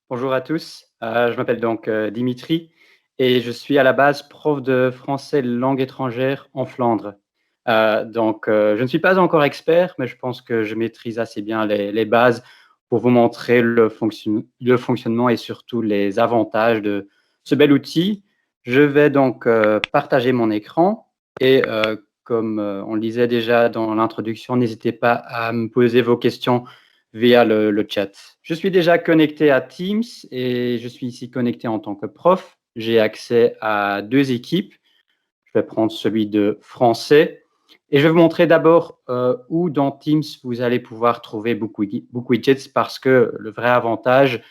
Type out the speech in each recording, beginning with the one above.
Bonjour à tous, je m'appelle donc Dimitri et je suis à la base prof de français langue étrangère en Flandre. Je ne suis pas encore expert, mais je pense que je maîtrise assez bien les bases pour vous montrer le fonctionnement et surtout les avantages de ce bel outil. Je vais donc partager mon écran et comme on le disait déjà dans l'introduction, n'hésitez pas à me poser vos questions via le chat. Je suis déjà connecté à Teams et je suis ici connecté en tant que prof. J'ai accès à deux équipes. Je vais prendre celui de français et je vais vous montrer d'abord où dans Teams vous allez pouvoir trouver BookWidgets parce que le vrai avantage,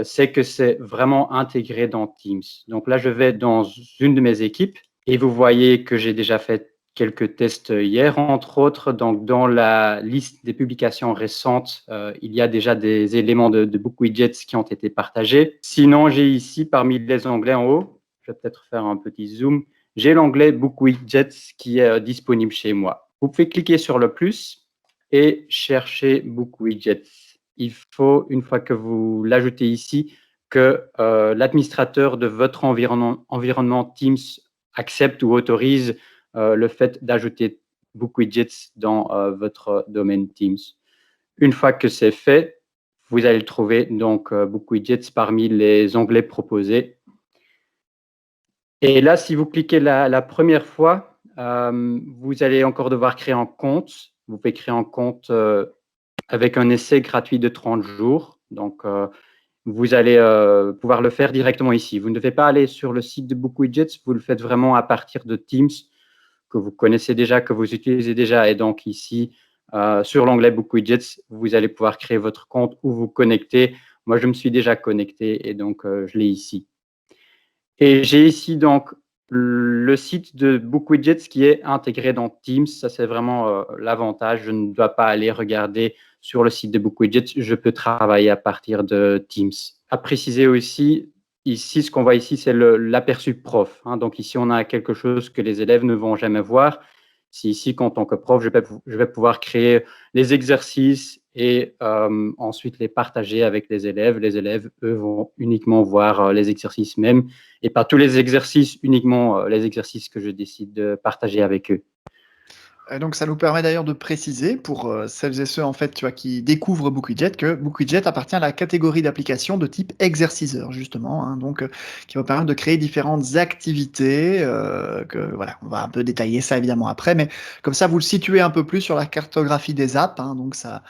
c'est que c'est vraiment intégré dans Teams. Donc là, je vais dans une de mes équipes et vous voyez que j'ai déjà fait quelques tests hier, entre autres. Donc, dans la liste des publications récentes, il y a déjà des éléments de BookWidgets qui ont été partagés. Sinon, j'ai ici, parmi les onglets en haut, je vais peut-être faire un petit zoom, j'ai l'onglet BookWidgets qui est disponible chez moi. Vous pouvez cliquer sur le plus et chercher BookWidgets. Il faut, une fois que vous l'ajoutez ici, que l'administrateur de votre environnement Teams accepte ou autorise le fait d'ajouter BookWidgets dans votre domaine Teams. Une fois que c'est fait, vous allez trouver donc BookWidgets parmi les onglets proposés. Et là, si vous cliquez la première fois, vous allez encore devoir créer un compte. Vous pouvez créer un compte avec un essai gratuit de 30 jours. Donc, vous allez pouvoir le faire directement ici. Vous ne devez pas aller sur le site de BookWidgets, vous le faites vraiment à partir de Teams, que vous connaissez déjà, que vous utilisez déjà. Et donc ici, sur l'onglet BookWidgets, vous allez pouvoir créer votre compte ou vous connecter. Moi, je me suis déjà connecté et donc je l'ai ici. Et j'ai ici donc le site de BookWidgets qui est intégré dans Teams. Ça, c'est vraiment l'avantage. Je ne dois pas aller regarder sur le site de BookWidgets. Je peux travailler à partir de Teams. À préciser aussi, ici, ce qu'on voit ici, c'est l'aperçu prof. Donc ici, on a quelque chose que les élèves ne vont jamais voir. C'est ici qu'en tant que prof, je vais pouvoir créer les exercices et ensuite les partager avec les élèves. Les élèves, eux, vont uniquement voir les exercices même et pas tous les exercices, uniquement les exercices que je décide de partager avec eux. Donc ça nous permet d'ailleurs de préciser pour, celles et ceux en fait, tu vois, qui découvrent BookWidget que BookWidget appartient à la catégorie d'applications de type exerciceur justement, hein, donc qui va permettre de créer différentes activités, que voilà, on va un peu détailler ça évidemment après, mais comme ça vous le situez un peu plus sur la cartographie des apps, hein, donc ça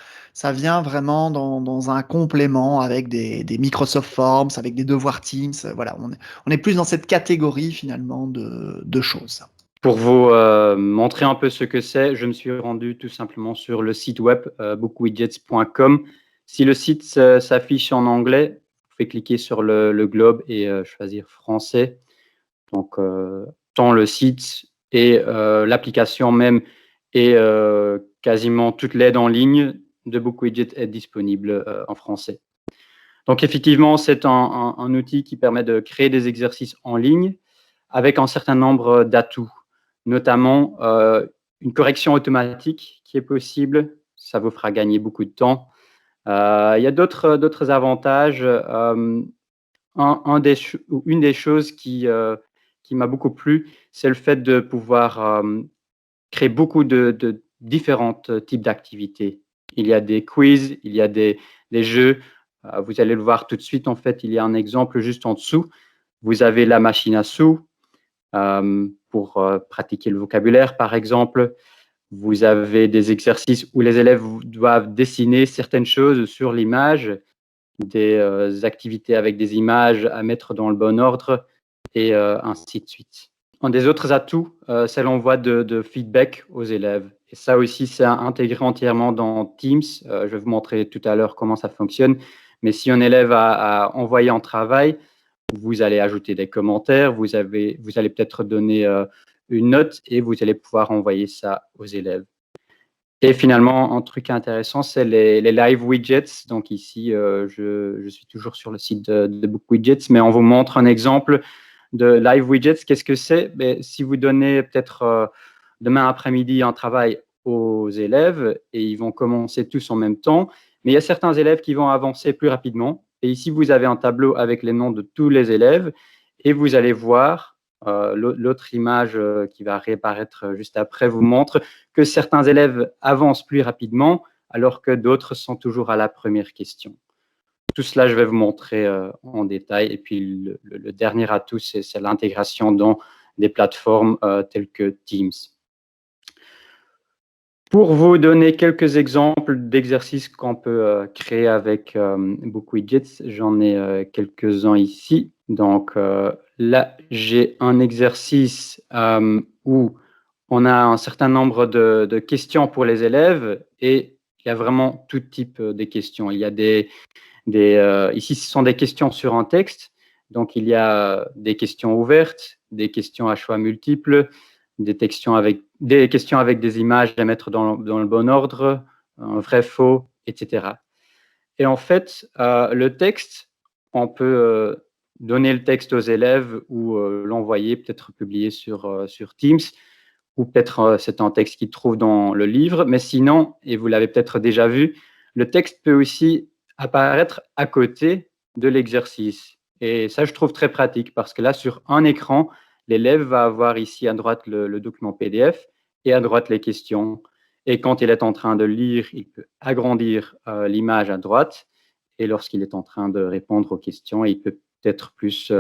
vient vraiment dans un complément avec des Microsoft Forms, avec des devoirs Teams, voilà, on est plus dans cette catégorie finalement de choses. Pour vous montrer un peu ce que c'est, je me suis rendu tout simplement sur le site web bookwidgets.com. Si le site s'affiche en anglais, vous pouvez cliquer sur le globe et choisir français. Donc, tant le site et l'application même et quasiment toute l'aide en ligne de BookWidget est disponible en français. Donc, effectivement, c'est un outil qui permet de créer des exercices en ligne avec un certain nombre d'atouts, notamment une correction automatique qui est possible. Ça vous fera gagner beaucoup de temps. Il y a d'autres avantages. Une des choses qui m'a beaucoup plu, c'est le fait de pouvoir créer beaucoup de différents types d'activités. Il y a des quiz, il y a des jeux. Vous allez le voir tout de suite. En fait, il y a un exemple juste en dessous. Vous avez la machine à sous pour pratiquer le vocabulaire, par exemple. Vous avez des exercices où les élèves doivent dessiner certaines choses sur l'image, des activités avec des images à mettre dans le bon ordre et ainsi de suite. Un des autres atouts, c'est l'envoi de feedback aux élèves. Et ça aussi, c'est intégré entièrement dans Teams. Je vais vous montrer tout à l'heure comment ça fonctionne. Mais si un élève a envoyé un travail, vous allez ajouter des commentaires, vous allez peut-être donner une note et vous allez pouvoir envoyer ça aux élèves. Et finalement, un truc intéressant, c'est les live widgets. Donc ici, je suis toujours sur le site de BookWidgets, mais on vous montre un exemple de live widgets. Qu'est-ce que c'est? Si vous donnez peut-être demain après-midi un travail aux élèves et ils vont commencer tous en même temps. Mais il y a certains élèves qui vont avancer plus rapidement. Et ici, vous avez un tableau avec les noms de tous les élèves et vous allez voir, l'autre image qui va réapparaître juste après vous montre que certains élèves avancent plus rapidement alors que d'autres sont toujours à la première question. Tout cela, je vais vous montrer en détail. Et puis, le dernier atout, c'est l'intégration dans des plateformes telles que Teams. Pour vous donner quelques exemples d'exercices qu'on peut créer avec BookWidgets, j'en ai quelques-uns ici. Donc là, j'ai un exercice où on a un certain nombre de questions pour les élèves et il y a vraiment tout type de questions. Il y a ici, ce sont des questions sur un texte. Donc, il y a des questions ouvertes, des questions à choix multiples, des questions avec des images à mettre dans le bon ordre, un vrai, faux, etc. Et en fait, le texte, on peut donner le texte aux élèves ou l'envoyer, peut-être publier sur Teams, ou peut-être c'est un texte qu'ils trouvent dans le livre. Mais sinon, et vous l'avez peut-être déjà vu, le texte peut aussi apparaître à côté de l'exercice. Et ça, je trouve très pratique parce que là, sur un écran, l'élève va avoir ici à droite le document PDF et à droite les questions. Et quand il est en train de lire, il peut agrandir l'image à droite. Et lorsqu'il est en train de répondre aux questions, il peut peut-être plus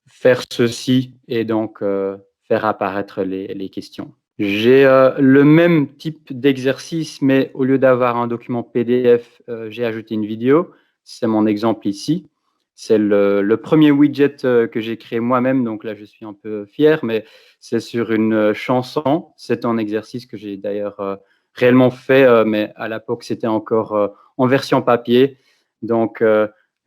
faire ceci et donc faire apparaître les questions. J'ai le même type d'exercice, mais au lieu d'avoir un document PDF, j'ai ajouté une vidéo. C'est mon exemple ici. C'est le premier widget que j'ai créé moi-même, donc là je suis un peu fier, mais c'est sur une chanson. C'est un exercice que j'ai d'ailleurs réellement fait, mais à l'époque c'était encore en version papier. Donc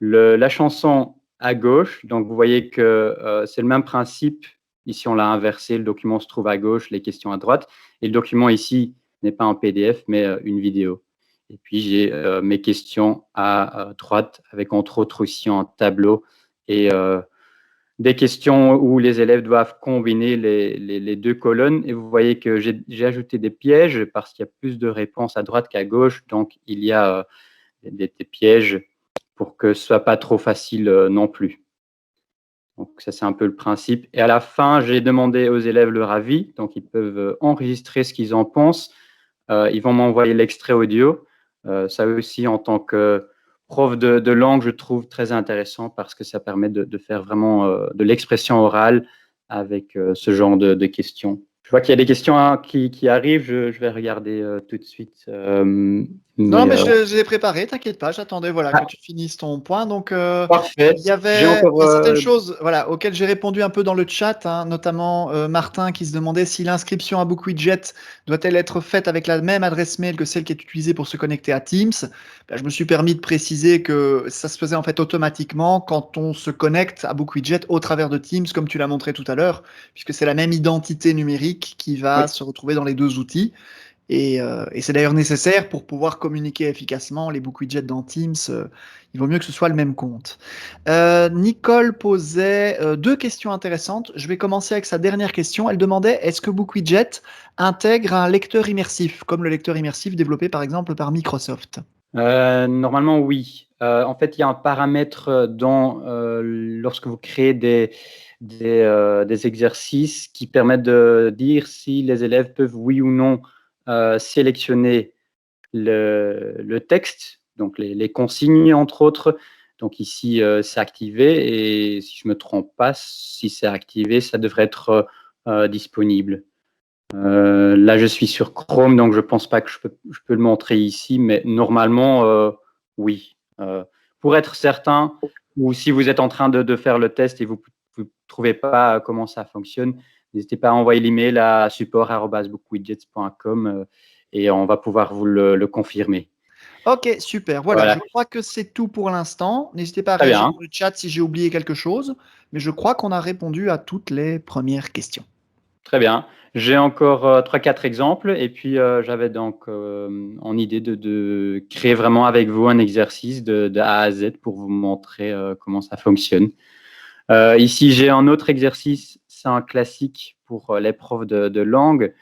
la chanson à gauche, donc vous voyez que c'est le même principe. Ici on l'a inversé, le document se trouve à gauche, les questions à droite, et le document ici n'est pas un PDF mais une vidéo. Et puis, j'ai mes questions à droite, avec entre autres aussi un tableau et des questions où les élèves doivent combiner les deux colonnes. Et vous voyez que j'ai ajouté des pièges parce qu'il y a plus de réponses à droite qu'à gauche. Donc, il y a des pièges pour que ce soit pas trop facile non plus. Donc, ça, c'est un peu le principe. Et à la fin, j'ai demandé aux élèves leur avis. Donc, ils peuvent enregistrer ce qu'ils en pensent. Ils vont m'envoyer l'extrait audio. Ça aussi, en tant que prof de langue, je trouve très intéressant parce que ça permet de faire vraiment de l'expression orale avec ce genre de questions. Je vois qu'il y a des questions qui arrivent. Je vais regarder tout de suite. Non, Mais, mais je l'ai préparé, t'inquiète pas, j'attendais voilà, que ah, tu finisses ton point. Donc, parfait. J'ai il encore. y a certaines choses voilà, auxquelles j'ai répondu un peu dans le chat, hein, notamment Martin qui se demandait si l'inscription à BookWidget doit-elle être faite avec la même adresse mail que celle qui est utilisée pour se connecter à Teams. Ben, je me suis permis de préciser que ça se faisait en fait automatiquement quand on se connecte à BookWidget au travers de Teams, comme tu l'as montré tout à l'heure, puisque c'est la même identité numérique qui va Oui. se retrouver dans les deux outils. Et c'est d'ailleurs nécessaire pour pouvoir communiquer efficacement les BookWidgets dans Teams. Il vaut mieux que ce soit le même compte. Nicole posait deux questions intéressantes. Je vais commencer avec sa dernière question. Elle demandait est-ce que BookWidget intègre un lecteur immersif, comme le lecteur immersif développé par exemple par Microsoft? Normalement, oui. En fait, il y a un paramètre lorsque vous créez des exercices qui permettent de dire si les élèves peuvent, oui ou non, sélectionner le texte, donc les consignes, entre autres. Donc ici, c'est activé et si je ne me trompe pas, si c'est activé, ça devrait être disponible. Là, je suis sur Chrome, donc je pense pas que je peux le montrer ici, mais normalement, oui. Pour être certain, ou si vous êtes en train de faire le test et vous ne trouvez pas comment ça fonctionne, n'hésitez pas à envoyer l'email à support@bookwidgets.com et on va pouvoir vous le confirmer. Ok, super. Voilà, Voilà, je crois que c'est tout pour l'instant. N'hésitez pas à très réagir bien. dans le chat si j'ai oublié quelque chose, mais je crois qu'on a répondu à toutes les premières questions. Très bien. J'ai encore 3-4 exemples et puis j'avais donc en idée de créer vraiment avec vous un exercice de A à Z pour vous montrer comment ça fonctionne. Ici, j'ai un autre exercice, c'est un classique pour les profs de langue.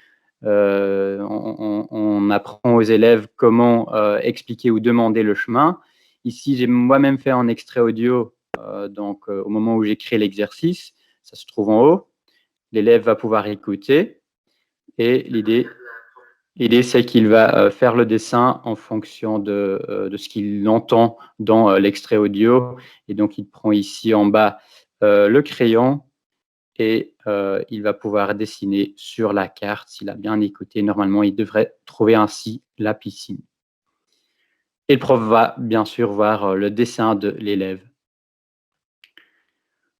on apprend aux élèves comment expliquer ou demander le chemin. Ici, j'ai moi-même fait un extrait audio, donc au moment où j'ai créé l'exercice, ça se trouve en haut. L'élève va pouvoir écouter et l'idée, c'est qu'il va faire le dessin en fonction de ce qu'il entend dans l'extrait audio. Et donc, il prend ici en bas le crayon et il va pouvoir dessiner sur la carte. S'il a bien écouté, normalement, il devrait trouver ainsi la piscine. Et le prof va bien sûr voir le dessin de l'élève.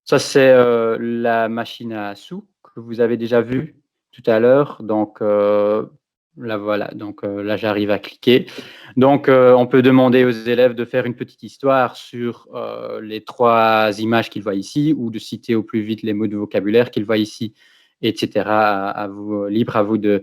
Ça, c'est la machine à sous que vous avez déjà vue tout à l'heure. Donc, là, voilà. Donc, là, j'arrive à cliquer. Donc, on peut demander aux élèves de faire une petite histoire sur les 3 images qu'ils voient ici ou de citer au plus vite les mots de vocabulaire qu'ils voient ici, etc. À vous, libre à vous de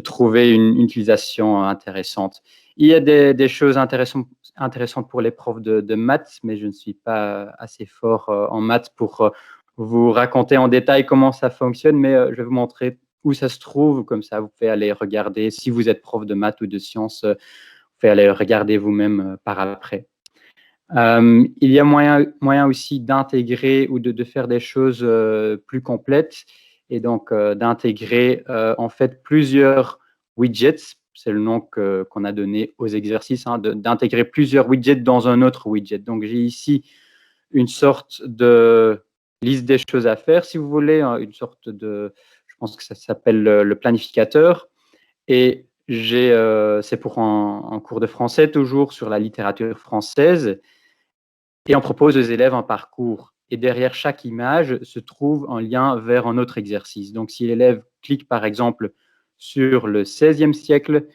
trouver une utilisation intéressante. Il y a des choses intéressantes pour les profs de maths, mais je ne suis pas assez fort en maths pour vous raconter en détail comment ça fonctionne, mais je vais vous montrer où ça se trouve, comme ça vous pouvez aller regarder. Si vous êtes prof de maths ou de sciences, vous pouvez aller regarder vous-même par après. Il y a moyen aussi d'intégrer ou de faire des choses plus complètes et donc d'intégrer en fait plusieurs widgets. C'est le nom qu'on a donné aux exercices, hein, d'intégrer plusieurs widgets dans un autre widget. Donc, j'ai ici une sorte de liste des choses à faire, si vous voulez, hein, une sorte de, je pense que ça s'appelle le planificateur. Et c'est pour un cours de français, toujours sur la littérature française. Et on propose aux élèves un parcours. Et derrière chaque image se trouve un lien vers un autre exercice. Donc, si l'élève clique par exemple sur le XVIe siècle,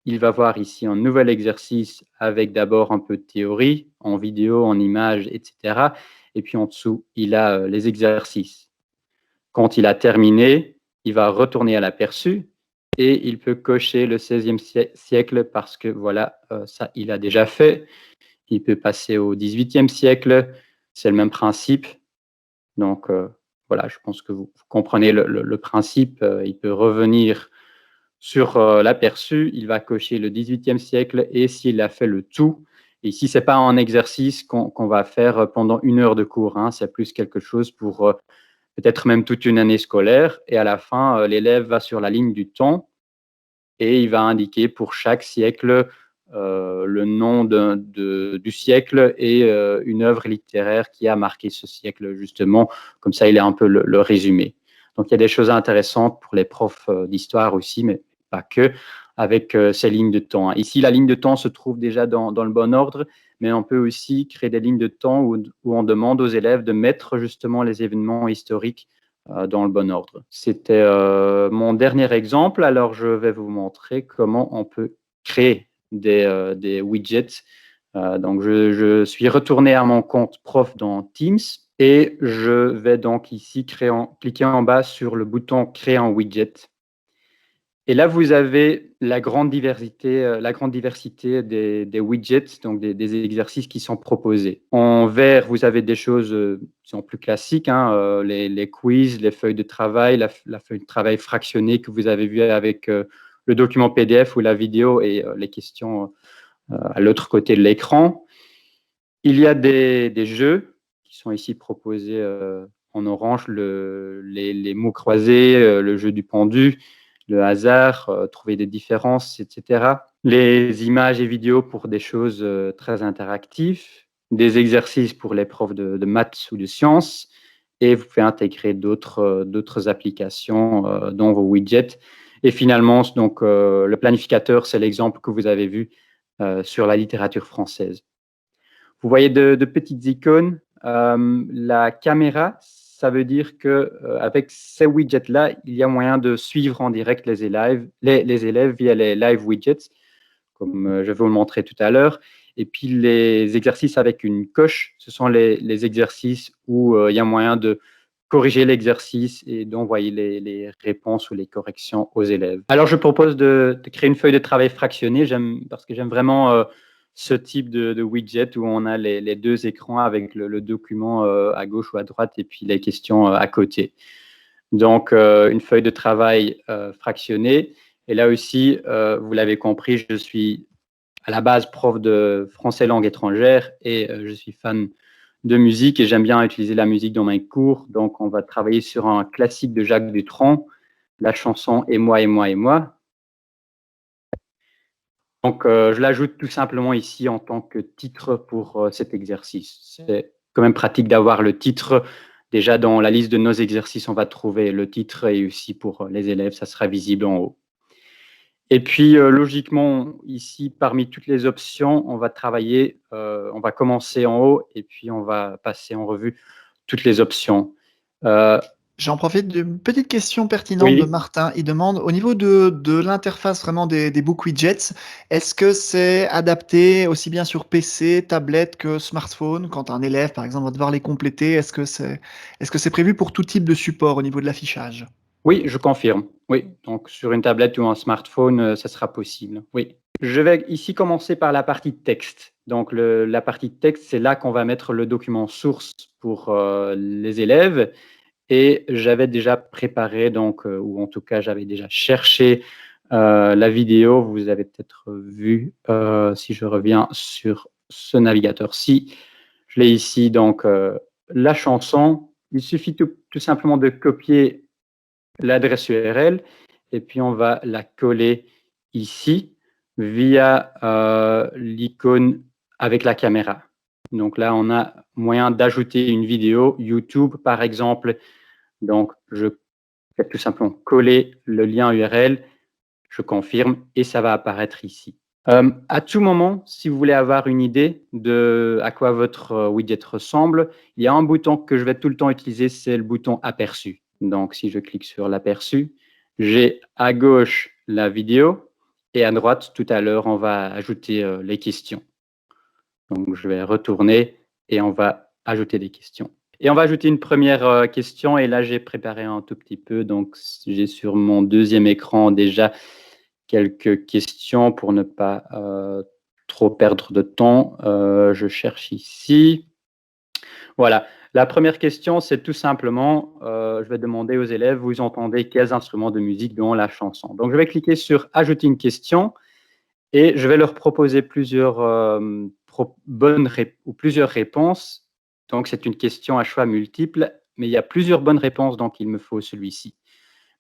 il va voir ici un nouvel exercice avec d'abord un peu de théorie, en vidéo, en images, etc. Et puis en dessous, il a les exercices. Quand il a terminé, il va retourner à l'aperçu et il peut cocher le XVIe siècle parce que voilà, ça, il a déjà fait. Il peut passer au XVIIIe siècle, c'est le même principe. Donc, voilà, je pense que vous comprenez le principe. Il peut revenir sur l'aperçu, il va cocher le XVIIIe siècle et s'il a fait le tout, et ici, ce n'est pas un exercice qu'on va faire pendant 1 heure de cours, hein, c'est plus quelque chose pour peut-être même toute une année scolaire. Et à la fin, l'élève va sur la ligne du temps et il va indiquer pour chaque siècle le nom du siècle et une œuvre littéraire qui a marqué ce siècle, justement. Comme ça, il est un peu le résumé. Donc, il y a des choses intéressantes pour les profs d'histoire aussi, mais pas que, avec ces lignes de temps. Ici, la ligne de temps se trouve déjà dans le bon ordre, mais on peut aussi créer des lignes de temps où on demande aux élèves de mettre justement les événements historiques dans le bon ordre. C'était mon dernier exemple. Alors, je vais vous montrer comment on peut créer des widgets. Donc, je suis retourné à mon compte prof dans Teams et je vais donc ici cliquer en bas sur le bouton Créer un widget. Et là, vous avez la grande diversité des widgets, donc des exercices qui sont proposés. En vert, vous avez des choses qui sont plus classiques, hein, les quiz, les feuilles de travail, la feuille de travail fractionnée que vous avez vu avec le document PDF ou la vidéo et les questions à l'autre côté de l'écran. Il y a des jeux qui sont ici proposés en orange, les mots croisés, le jeu du pendu, le hasard, trouver des différences, etc. Les images et vidéos pour des choses très interactives, des exercices pour les profs de maths ou de sciences, et vous pouvez intégrer d'autres applications dans vos widgets. Et finalement, donc, le planificateur, c'est l'exemple que vous avez vu sur la littérature française. Vous voyez de petites icônes. La caméra, ça veut dire qu'avec ces widgets-là, il y a moyen de suivre en direct les élèves via les live widgets, comme je vais vous le montrer tout à l'heure. Et puis, les exercices avec une coche, ce sont les exercices où il y a moyen de corriger l'exercice et d'envoyer les réponses ou les corrections aux élèves. Alors, je propose de créer une feuille de travail fractionnée parce que j'aime vraiment ce type de widget où on a les 2 écrans avec le document à gauche ou à droite et puis les questions à côté. Donc, une feuille de travail fractionnée. Et là aussi, vous l'avez compris, je suis à la base prof de français langue étrangère et je suis fan de musique et j'aime bien utiliser la musique dans mes cours. Donc, on va travailler sur un classique de Jacques Dutronc, la chanson « Et moi, et moi, et moi ». Donc, je l'ajoute tout simplement ici en tant que titre pour cet exercice. C'est quand même pratique d'avoir le titre. Déjà, dans la liste de nos exercices, on va trouver le titre et aussi pour les élèves, ça sera visible en haut. Et puis, logiquement, ici, parmi toutes les options, on va travailler, on va commencer en haut et puis on va passer en revue toutes les options. J'en profite d'une petite question pertinente de Oui, Martin. Il demande, au niveau de l'interface vraiment des book widgets, est-ce que c'est adapté aussi bien sur PC, tablette que smartphone? Quand un élève, par exemple, va devoir les compléter, est-ce que c'est prévu pour tout type de support au niveau de l'affichage? oui, je confirme. Oui, donc sur une tablette ou un smartphone, ça sera possible. Oui. Je vais ici commencer par la partie texte. Donc, la partie texte, c'est là qu'on va mettre le document source pour les élèves. Et j'avais déjà préparé, donc, ou en tout cas, j'avais déjà cherché la vidéo. Vous avez peut-être vu, si je reviens sur ce navigateur-ci, je l'ai ici, donc, la chanson. Il suffit tout simplement de copier l'adresse URL et puis on va la coller ici via l'icône avec la caméra. Donc là, on a moyen d'ajouter une vidéo YouTube, par exemple. Donc, je fais tout simplement coller le lien URL, je confirme et ça va apparaître ici. À tout moment, si vous voulez avoir une idée de à quoi votre widget ressemble, il y a un bouton que je vais tout le temps utiliser, c'est le bouton aperçu. Donc, si je clique sur l'aperçu, j'ai à gauche la vidéo et à droite, tout à l'heure, on va ajouter les questions. Donc, je vais retourner et on va ajouter des questions. Et on va ajouter une première question. Et là, j'ai préparé un tout petit peu. Donc, j'ai sur mon deuxième écran déjà quelques questions pour ne pas trop perdre de temps. Je cherche ici. Voilà. La première question, c'est tout simplement, je vais demander aux élèves, vous entendez quels instruments de musique dans la chanson? Donc, je vais cliquer sur Ajouter une question. Et je vais leur proposer plusieurs, ou plusieurs réponses. Donc, c'est une question à choix multiples, mais il y a plusieurs bonnes réponses, donc il me faut celui-ci.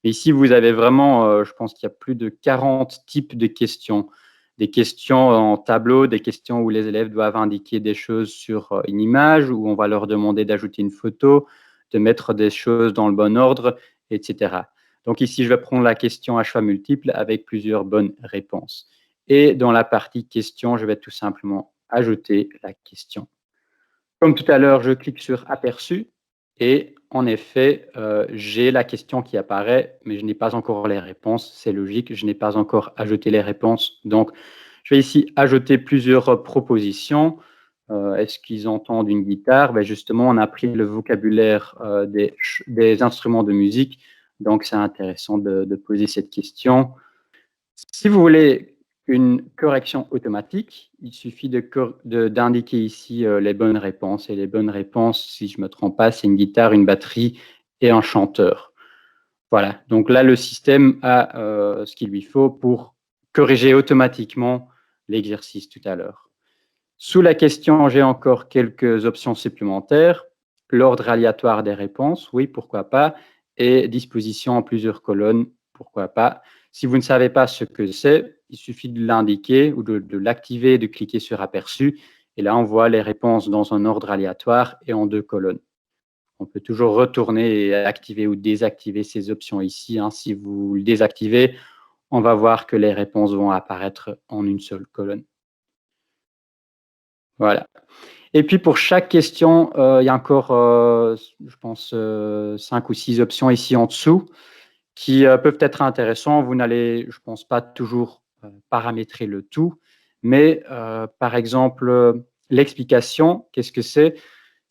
Mais ici, vous avez vraiment, je pense qu'il y a plus de 40 types de questions. Des questions en tableau, des questions où les élèves doivent indiquer des choses sur une image, où on va leur demander d'ajouter une photo, de mettre des choses dans le bon ordre, etc. Donc ici, je vais prendre la question à choix multiples avec plusieurs bonnes réponses. Et dans la partie questions, je vais tout simplement ajouter la question. Comme tout à l'heure, je clique sur aperçu et en effet, j'ai la question qui apparaît, mais je n'ai pas encore les réponses. C'est logique, je n'ai pas encore ajouté les réponses. Donc, je vais ici ajouter plusieurs propositions. Est-ce qu'ils entendent une guitare? Ben justement, on a pris le vocabulaire des instruments de musique, donc c'est intéressant de poser cette question. Si vous voulez une correction automatique, il suffit d'indiquer ici les bonnes réponses. Et les bonnes réponses, si je ne me trompe pas, c'est une guitare, une batterie et un chanteur. Voilà, donc là, le système a ce qu'il lui faut pour corriger automatiquement l'exercice tout à l'heure. Sous la question, j'ai encore quelques options supplémentaires. L'ordre aléatoire des réponses, oui, pourquoi pas. Et disposition en plusieurs colonnes, pourquoi pas. Si vous ne savez pas ce que c'est, il suffit de l'indiquer ou de l'activer et de cliquer sur aperçu. Et là, on voit les réponses dans un ordre aléatoire et en 2 colonnes. On peut toujours retourner et activer ou désactiver ces options ici. Si vous le désactivez, on va voir que les réponses vont apparaître en une seule colonne. Voilà. Et puis pour chaque question, il y a encore, je pense, 5 ou 6 options ici en dessous qui peuvent être intéressantes. Vous n'allez, je pense, pas toujours paramétrer le tout, mais par exemple, l'explication, qu'est-ce que c'est?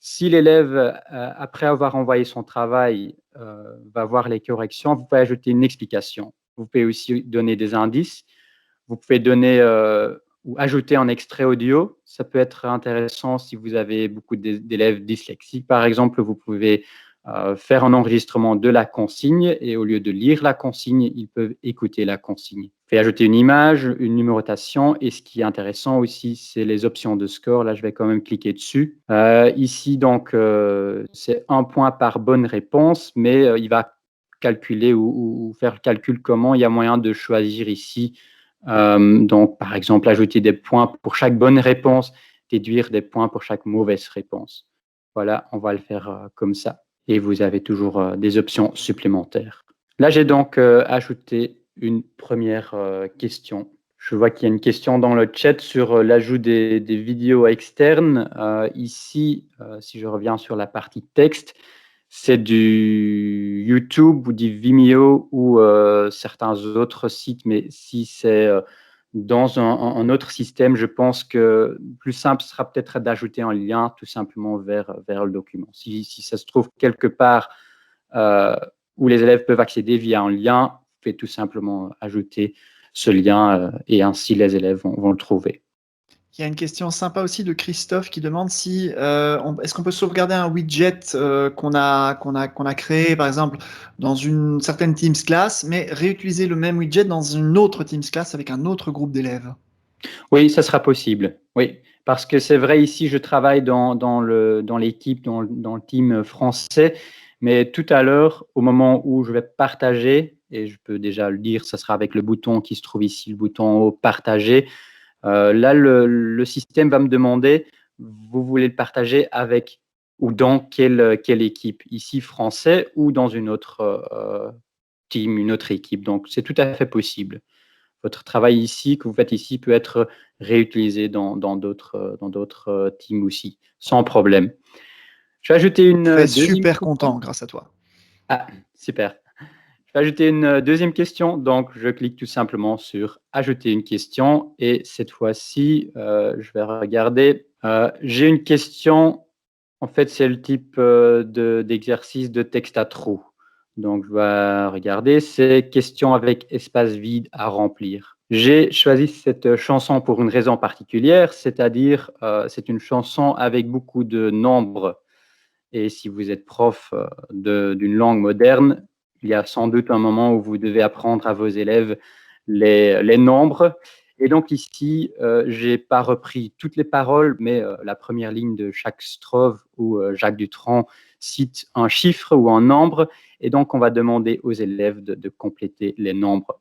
Si l'élève, après avoir envoyé son travail, va voir les corrections, vous pouvez ajouter une explication. Vous pouvez aussi donner des indices. Vous pouvez donner ou ajouter un extrait audio. Ça peut être intéressant si vous avez beaucoup d'élèves dyslexiques. Par exemple, vous pouvez faire un enregistrement de la consigne et au lieu de lire la consigne, ils peuvent écouter la consigne. pouvez ajouter une image, une numérotation, et ce qui est intéressant aussi, c'est les options de score. Là, je vais quand même cliquer dessus. Ici, donc, c'est 1 point par bonne réponse, mais il va calculer ou faire le calcul comment. Il y a moyen de choisir ici. Donc, par exemple, ajouter des points pour chaque bonne réponse, déduire des points pour chaque mauvaise réponse. Voilà, on va le faire comme ça. Et vous avez toujours des options supplémentaires. Là, j'ai donc ajouté une première question. Je vois qu'il y a une question dans le chat sur l'ajout des vidéos externes. Ici, si je reviens sur la partie texte, c'est du YouTube ou du Vimeo ou certains autres sites, mais si c'est dans un autre système, je pense que le plus simple sera peut-être d'ajouter un lien tout simplement vers le document. Si ça se trouve quelque part où les élèves peuvent accéder via un lien, vous pouvez tout simplement ajouter ce lien et ainsi les élèves vont le trouver. Il y a une question sympa aussi de Christophe qui demande si est-ce qu'on peut sauvegarder un widget qu'on a créé par exemple dans une certaine Teams class, mais réutiliser le même widget dans une autre Teams class avec un autre groupe d'élèves. Oui, ça sera possible. Oui, parce que c'est vrai, ici, je travaille dans l'équipe, dans le team français, mais tout à l'heure, au moment où je vais partager, et je peux déjà le dire, ça sera avec le bouton qui se trouve ici, le bouton en haut, partager. Là, le système va me demander, vous voulez le partager avec ou dans quelle équipe? Ici, français ou dans une autre team, une autre équipe. Donc, c'est tout à fait possible. Votre travail ici, que vous faites ici, peut être réutilisé dans d'autres teams aussi, sans problème. Je vais ajouter une Très deuxième super question. content grâce à toi. Ah, super. Je vais ajouter une deuxième question. Donc, je clique tout simplement sur Ajouter une question. Et cette fois-ci, je vais regarder. J'ai une question. En fait, c'est le type d'exercice de texte à trous. Donc, je vais regarder. C'est question avec espace vide à remplir. J'ai choisi cette chanson pour une raison particulière, c'est-à-dire c'est une chanson avec beaucoup de nombres. Et si vous êtes prof d'une langue moderne, il y a sans doute un moment où vous devez apprendre à vos élèves les nombres. Et donc ici, je n'ai pas repris toutes les paroles, mais la première ligne de chaque strophe où Jacques Dutronc cite un chiffre ou un nombre. Et donc, on va demander aux élèves de compléter les nombres.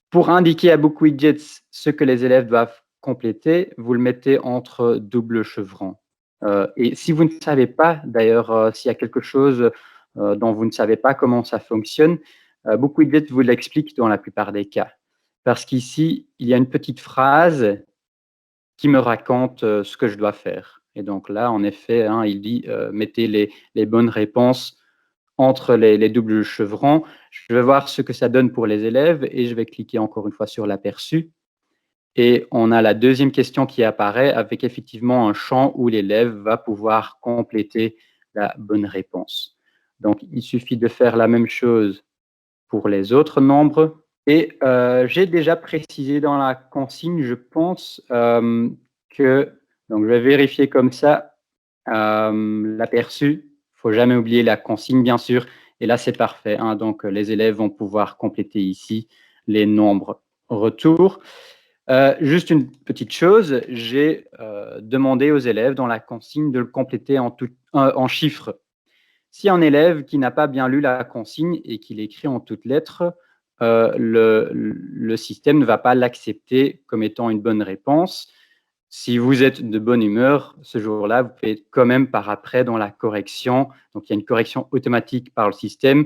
Pour indiquer à BookWidgets ce que les élèves doivent compléter, vous le mettez entre doubles chevrons. Et si vous ne savez pas, d'ailleurs, s'il y a quelque chose dont vous ne savez pas comment ça fonctionne, BookWidget vous l'explique dans la plupart des cas. Parce qu'ici, il y a une petite phrase qui me raconte ce que je dois faire. Et donc là, en effet, hein, il dit mettez les bonnes réponses entre les doubles chevrons. Je vais voir ce que ça donne pour les élèves et je vais cliquer encore une fois sur l'aperçu. Et on a la deuxième question qui apparaît avec effectivement un champ où l'élève va pouvoir compléter la bonne réponse. Donc, il suffit de faire la même chose pour les autres nombres. Et j'ai déjà précisé dans la consigne, je pense, que, donc je vais vérifier comme ça, l'aperçu. Il ne faut jamais oublier la consigne, bien sûr. Et là, c'est parfait, hein. Donc, les élèves vont pouvoir compléter ici les nombres retour. Juste une petite chose, j'ai demandé aux élèves dans la consigne de le compléter en chiffres. Si un élève qui n'a pas bien lu la consigne et qui l'écrit en toutes lettres, le système ne va pas l'accepter comme étant une bonne réponse. Si vous êtes de bonne humeur ce jour-là, vous pouvez quand même par après dans la correction, donc il y a une correction automatique par le système,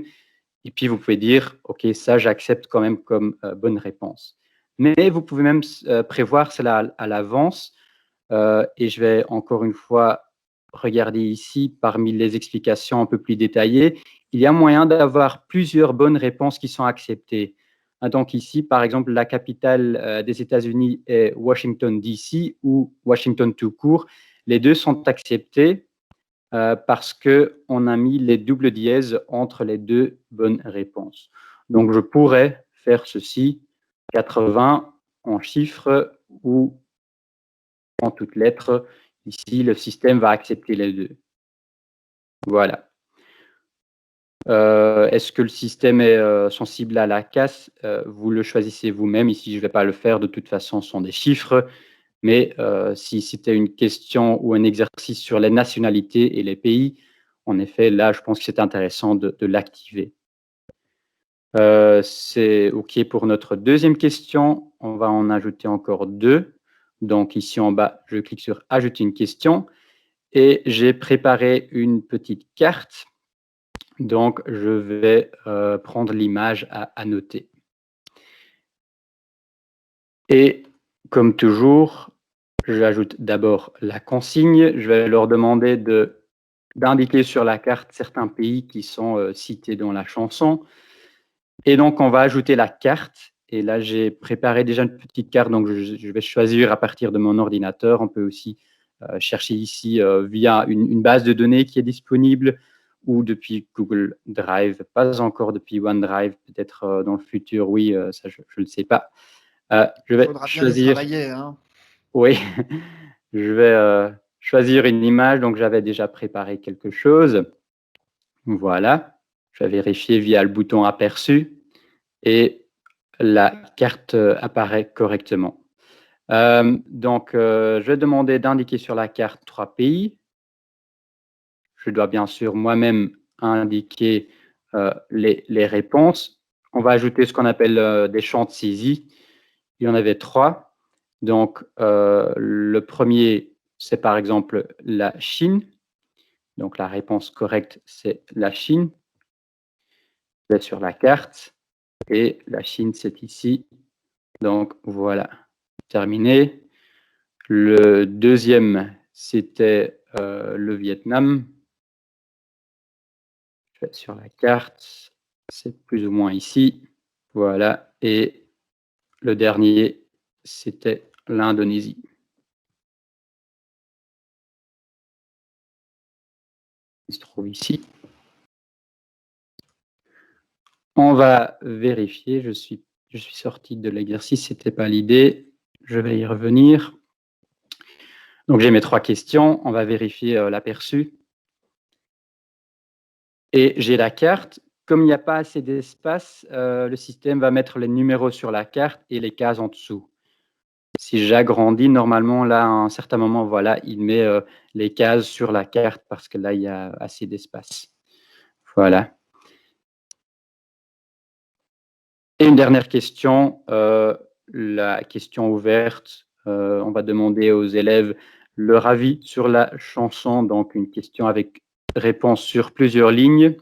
et puis vous pouvez dire, OK, ça j'accepte quand même comme bonne réponse. Mais vous pouvez même prévoir cela à l'avance, et je vais encore une fois regarder ici, parmi les explications un peu plus détaillées, il y a moyen d'avoir plusieurs bonnes réponses qui sont acceptées. Donc ici, par exemple, la capitale des États-Unis est Washington, D.C. ou Washington tout court. Les deux sont acceptés parce qu'on a mis les doubles dièses entre les deux bonnes réponses. Donc je pourrais faire ceci, 80 en chiffres ou en toutes lettres. Ici, le système va accepter les deux. Voilà. Est-ce que le système est sensible à la casse? Vous le choisissez vous-même. Ici, je ne vais pas le faire. De toute façon, ce sont des chiffres. Mais si c'était une question ou un exercice sur les nationalités et les pays, en effet, là, je pense que c'est intéressant de l'activer. C'est OK pour notre deuxième question. On va en ajouter encore 2. Donc ici en bas, je clique sur ajouter une question et j'ai préparé une petite carte. Donc je vais prendre l'image à noter. Et comme toujours, j'ajoute d'abord la consigne. Je vais leur demander d'indiquer sur la carte certains pays qui sont cités dans la chanson. Et donc, on va ajouter la carte. Et là, j'ai préparé déjà une petite carte. Donc, je vais choisir à partir de mon ordinateur. On peut aussi chercher ici via une base de données qui est disponible ou depuis Google Drive. Pas encore depuis OneDrive. Peut-être dans le futur, oui, ça, je ne le sais pas. Je Il vais faudra bien y choisir, travailler, hein. oui, je vais choisir une image. Donc, j'avais déjà préparé quelque chose. Voilà. Je vais vérifier via le bouton aperçu. Et la carte apparaît correctement. Je vais demander d'indiquer sur la carte 3 pays. Je dois bien sûr moi-même indiquer les réponses. On va ajouter ce qu'on appelle des champs de saisie. Il y en avait 3. Donc, le premier, c'est par exemple la Chine. Donc, la réponse correcte, c'est la Chine. Je vais sur la carte et la Chine, c'est ici. Donc, voilà, terminé. Le deuxième, c'était le Vietnam. Je vais sur la carte, c'est plus ou moins ici. Voilà. Et le dernier, c'était l'Indonésie. Il se trouve ici. On va vérifier. Je suis sorti de l'exercice, ce n'était pas l'idée. Je vais y revenir. Donc, j'ai mes 3 questions. On va vérifier l'aperçu. Et j'ai la carte. Comme il n'y a pas assez d'espace, le système va mettre les numéros sur la carte et les cases en dessous. Si j'agrandis, normalement, là, à un certain moment, voilà, il met les cases sur la carte parce que là, il y a assez d'espace. Voilà. Et une dernière question, la question ouverte. On va demander aux élèves leur avis sur la chanson, donc une question avec réponse sur plusieurs lignes.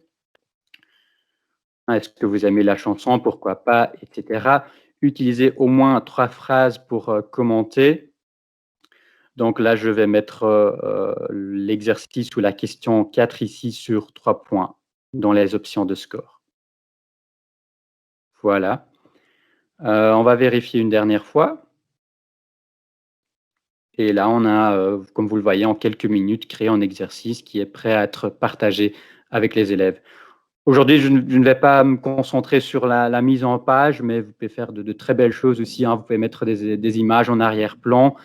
Est-ce que vous aimez la chanson? Pourquoi pas? Etc. Utilisez au moins 3 phrases pour commenter. Donc là, je vais mettre l'exercice ou la question 4 ici sur 3 points dans les options de score. Voilà. On va vérifier une dernière fois. Et là, on a, comme vous le voyez, en quelques minutes, créé un exercice qui est prêt à être partagé avec les élèves. Aujourd'hui, je ne vais pas me concentrer sur la mise en page, mais vous pouvez faire de très belles choses aussi, hein. Vous pouvez mettre des images en arrière-plan.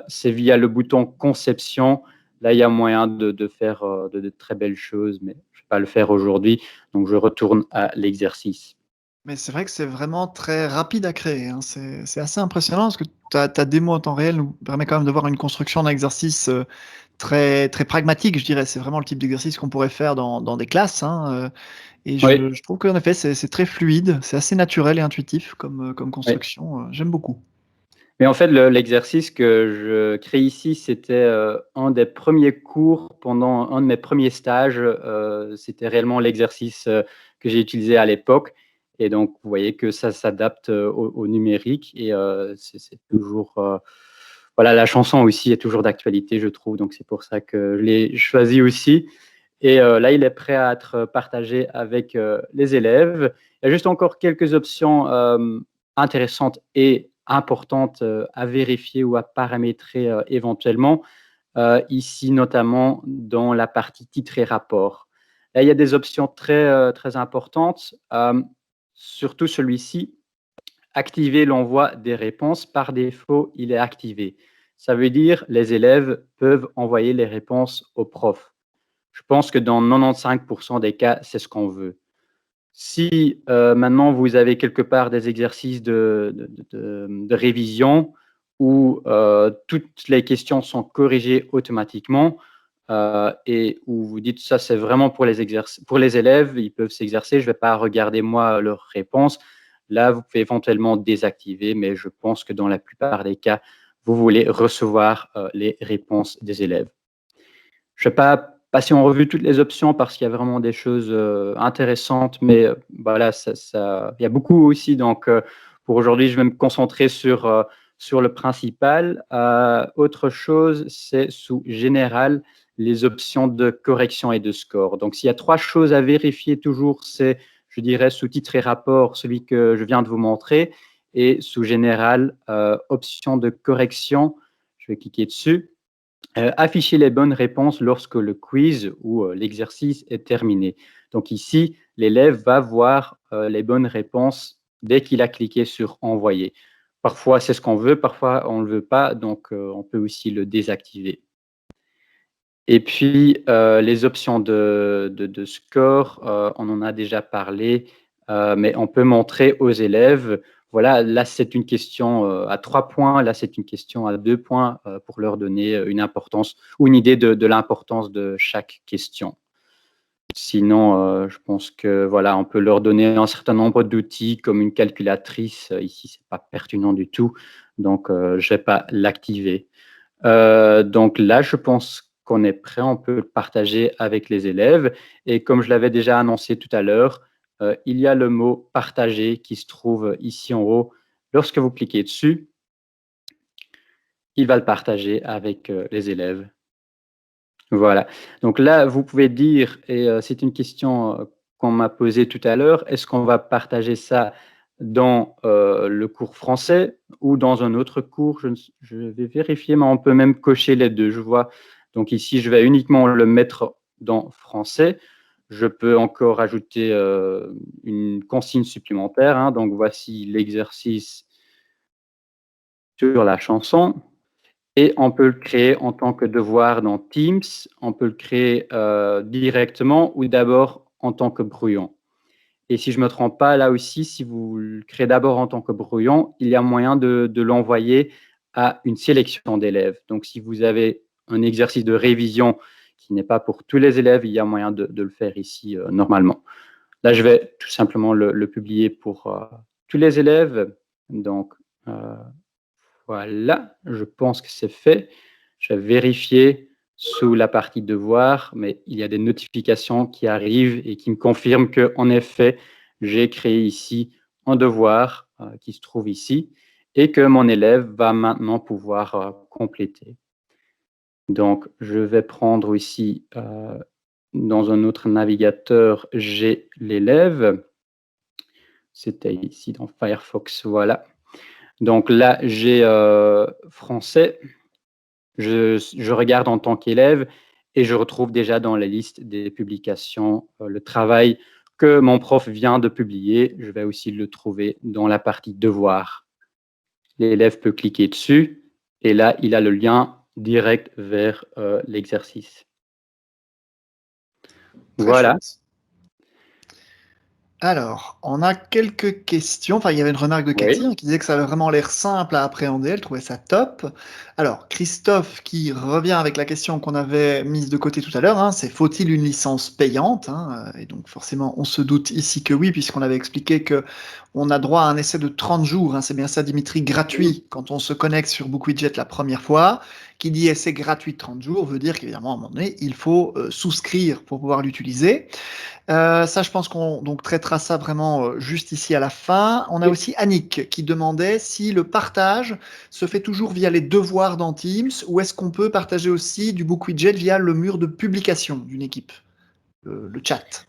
C'est via le bouton conception. Là, il y a moyen de faire de très belles choses, mais je ne vais pas le faire aujourd'hui. Donc, je retourne à l'exercice. Mais c'est vrai que c'est vraiment très rapide à créer, hein. C'est assez impressionnant parce que ta démo en temps réel nous permet quand même de voir une construction d'un exercice, très très pragmatique, je dirais. C'est vraiment le type d'exercice qu'on pourrait faire dans des classes, hein, et Oui, je trouve qu'en effet, c'est très fluide, c'est assez naturel et intuitif comme oui. construction, j'aime beaucoup. Mais en fait, l'exercice que je crée ici, c'était un des premiers cours pendant un de mes premiers stages. C'était réellement l'exercice que j'ai utilisé à l'époque. Et donc, vous voyez que ça s'adapte au numérique et c'est toujours. Voilà, la chanson aussi est toujours d'actualité, je trouve. Donc, c'est pour ça que je l'ai choisi aussi. Et là, il est prêt à être partagé avec les élèves. Il y a juste encore quelques options intéressantes et importantes à vérifier ou à paramétrer éventuellement. Ici, notamment dans la partie titre et rapport. Là, il y a des options très importantes, surtout celui-ci. Activer l'envoi des réponses. Par défaut, il est activé. Ça veut dire les élèves peuvent envoyer les réponses au prof. Je pense que dans 95% des cas, c'est ce qu'on veut. Si maintenant vous avez quelque part des exercices de révision où toutes les questions sont corrigées automatiquement et où vous dites ça c'est vraiment pour les élèves, ils peuvent s'exercer, je ne vais pas regarder moi leurs réponses. Là, vous pouvez éventuellement désactiver, mais je pense que dans la plupart des cas, vous voulez recevoir les réponses des élèves. Je ne vais pas passer en revue toutes les options parce qu'il y a vraiment des choses intéressantes, mais voilà, il y a beaucoup aussi. Donc, pour aujourd'hui, je vais me concentrer sur le principal. Autre chose, c'est sous général les options de correction et de score. Donc, s'il y a 3 choses à vérifier toujours, c'est, je dirais, sous titre et rapport, celui que je viens de vous montrer, et sous général, option de correction. Je vais cliquer dessus. Afficher les bonnes réponses lorsque le quiz ou l'exercice est terminé. Donc ici, l'élève va voir les bonnes réponses dès qu'il a cliqué sur envoyer. Parfois, c'est ce qu'on veut, parfois on ne le veut pas, donc on peut aussi le désactiver. Et puis, les options de score, on en a déjà parlé, mais on peut montrer aux élèves, voilà, là c'est une question à 3 points, là c'est une question à 2 points, pour leur donner une importance ou une idée de l'importance de chaque question. Sinon, je pense que voilà, on peut leur donner un certain nombre d'outils comme une calculatrice. Ici, c'est pas pertinent du tout, donc je vais pas l'activer. Donc là, je pense qu'on est prêt, on peut le partager avec les élèves. Et comme je l'avais déjà annoncé tout à l'heure, il y a le mot partager qui se trouve ici en haut. Lorsque vous cliquez dessus, il va le partager avec les élèves. Voilà. Donc là, vous pouvez dire, et c'est une question qu'on m'a posée tout à l'heure, est-ce qu'on va partager ça dans le cours français ou dans un autre cours? Je vais vérifier, mais on peut même cocher les deux. Je vois. Donc ici, je vais uniquement le mettre dans français. Je peux encore ajouter une consigne supplémentaire, hein. Donc voici l'exercice sur la chanson. Et on peut le créer en tant que devoir dans Teams, on peut le créer directement ou d'abord en tant que brouillon. Et si je ne me trompe pas, là aussi, si vous le créez d'abord en tant que brouillon, il y a moyen de l'envoyer à une sélection d'élèves. Donc, si vous avez un exercice de révision qui n'est pas pour tous les élèves, il y a moyen de le faire ici normalement. Là, je vais tout simplement le publier pour tous les élèves. Donc, voilà, je pense que c'est fait. Je vais vérifier sous la partie devoir, mais il y a des notifications qui arrivent et qui me confirment qu'en effet, j'ai créé ici un devoir qui se trouve ici et que mon élève va maintenant pouvoir compléter. Donc, je vais prendre ici, dans un autre navigateur, j'ai l'élève. C'était ici dans Firefox, voilà. Donc là, j'ai français. Je regarde en tant qu'élève et je retrouve déjà dans la liste des publications le travail que mon prof vient de publier. Je vais aussi le trouver dans la partie devoir. L'élève peut cliquer dessus et là, il a le lien direct vers l'exercice. Très Voilà. chouette. Alors, on a quelques questions. Enfin, il y avait une remarque de Cathy, Oui. hein, qui disait que ça avait vraiment l'air simple à appréhender. Elle trouvait ça top. Alors, Christophe qui revient avec la question qu'on avait mise de côté tout à l'heure, hein, c'est faut-il une licence payante, hein, et donc forcément, on se doute ici que oui, puisqu'on avait expliqué que on a droit à un essai de 30 jours, hein, c'est bien ça, Dimitri, gratuit, quand on se connecte sur BookWidget la première fois. Qui dit essai gratuit de 30 jours veut dire qu'évidemment, à un moment donné, il faut souscrire pour pouvoir l'utiliser. Ça, je pense qu'on donc traitera ça vraiment juste ici à la fin. On a Oui. aussi Annick qui demandait si le partage se fait toujours via les devoirs dans Teams ou est-ce qu'on peut partager aussi du BookWidget via le mur de publication d'une équipe, le chat.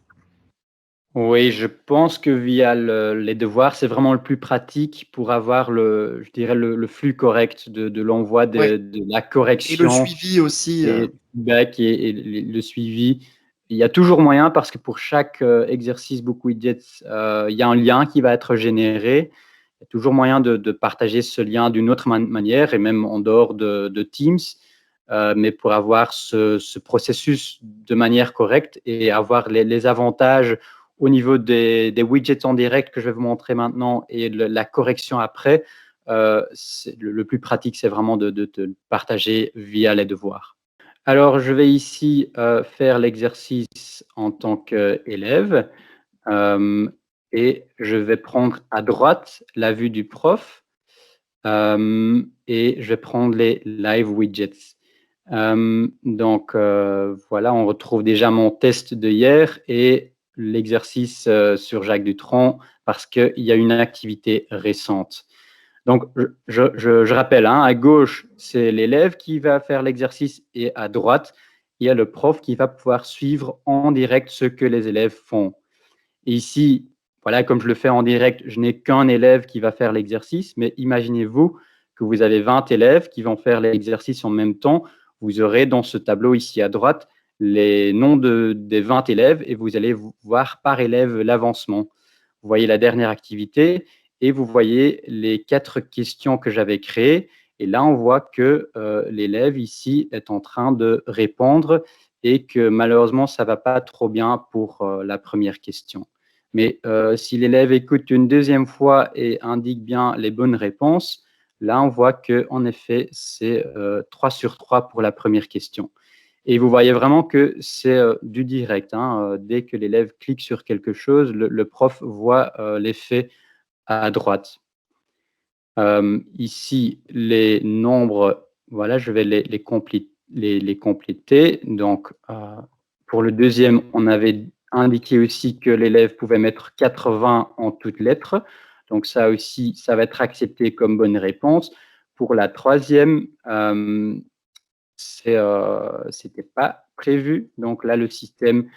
Oui, je pense que via les devoirs, c'est vraiment le plus pratique pour avoir je dirais le flux correct de l'envoi Ouais, de la et le correction suivi aussi. et feedback et le suivi. Il y a toujours moyen parce que pour chaque exercice BookWidget, il y a un lien qui va être généré. Il y a toujours moyen de partager ce lien d'une autre manière et même en dehors de Teams. mais pour avoir ce processus de manière correcte et avoir les avantages au niveau des widgets en direct que je vais vous montrer maintenant et la correction après, le plus pratique, c'est vraiment de partager via les devoirs. Alors, je vais ici faire l'exercice en tant qu'élève et je vais prendre à droite la vue du prof et je vais prendre les live widgets. Donc, voilà, on retrouve déjà mon test de hier et l'exercice sur Jacques Dutronc parce qu'il y a une activité récente. Donc, je rappelle, hein, à gauche, c'est l'élève qui va faire l'exercice et à droite, il y a le prof qui va pouvoir suivre en direct ce que les élèves font. Et ici, voilà, comme je le fais en direct, je n'ai qu'un élève qui va faire l'exercice, mais imaginez-vous que vous avez 20 élèves qui vont faire l'exercice en même temps. Vous aurez dans ce tableau ici à droite les noms des 20 élèves et vous allez voir par élève l'avancement. Vous voyez la dernière activité et vous voyez les 4 questions que j'avais créées. Et là, on voit que l'élève ici est en train de répondre et que malheureusement, ça ne va pas trop bien pour la première question. Mais si l'élève écoute une deuxième fois et indique bien les bonnes réponses, là, on voit qu'en effet, c'est 3 sur 3 pour la première question. Et vous voyez vraiment que c'est du direct, hein. Dès que l'élève clique sur quelque chose, le prof voit l'effet à droite. Ici, les nombres, voilà, je vais les compléter. Donc, pour le deuxième, on avait indiqué aussi que l'élève pouvait mettre 80 en toutes lettres. Donc, ça aussi, ça va être accepté comme bonne réponse. Pour la troisième, c'était pas prévu. Donc là, le système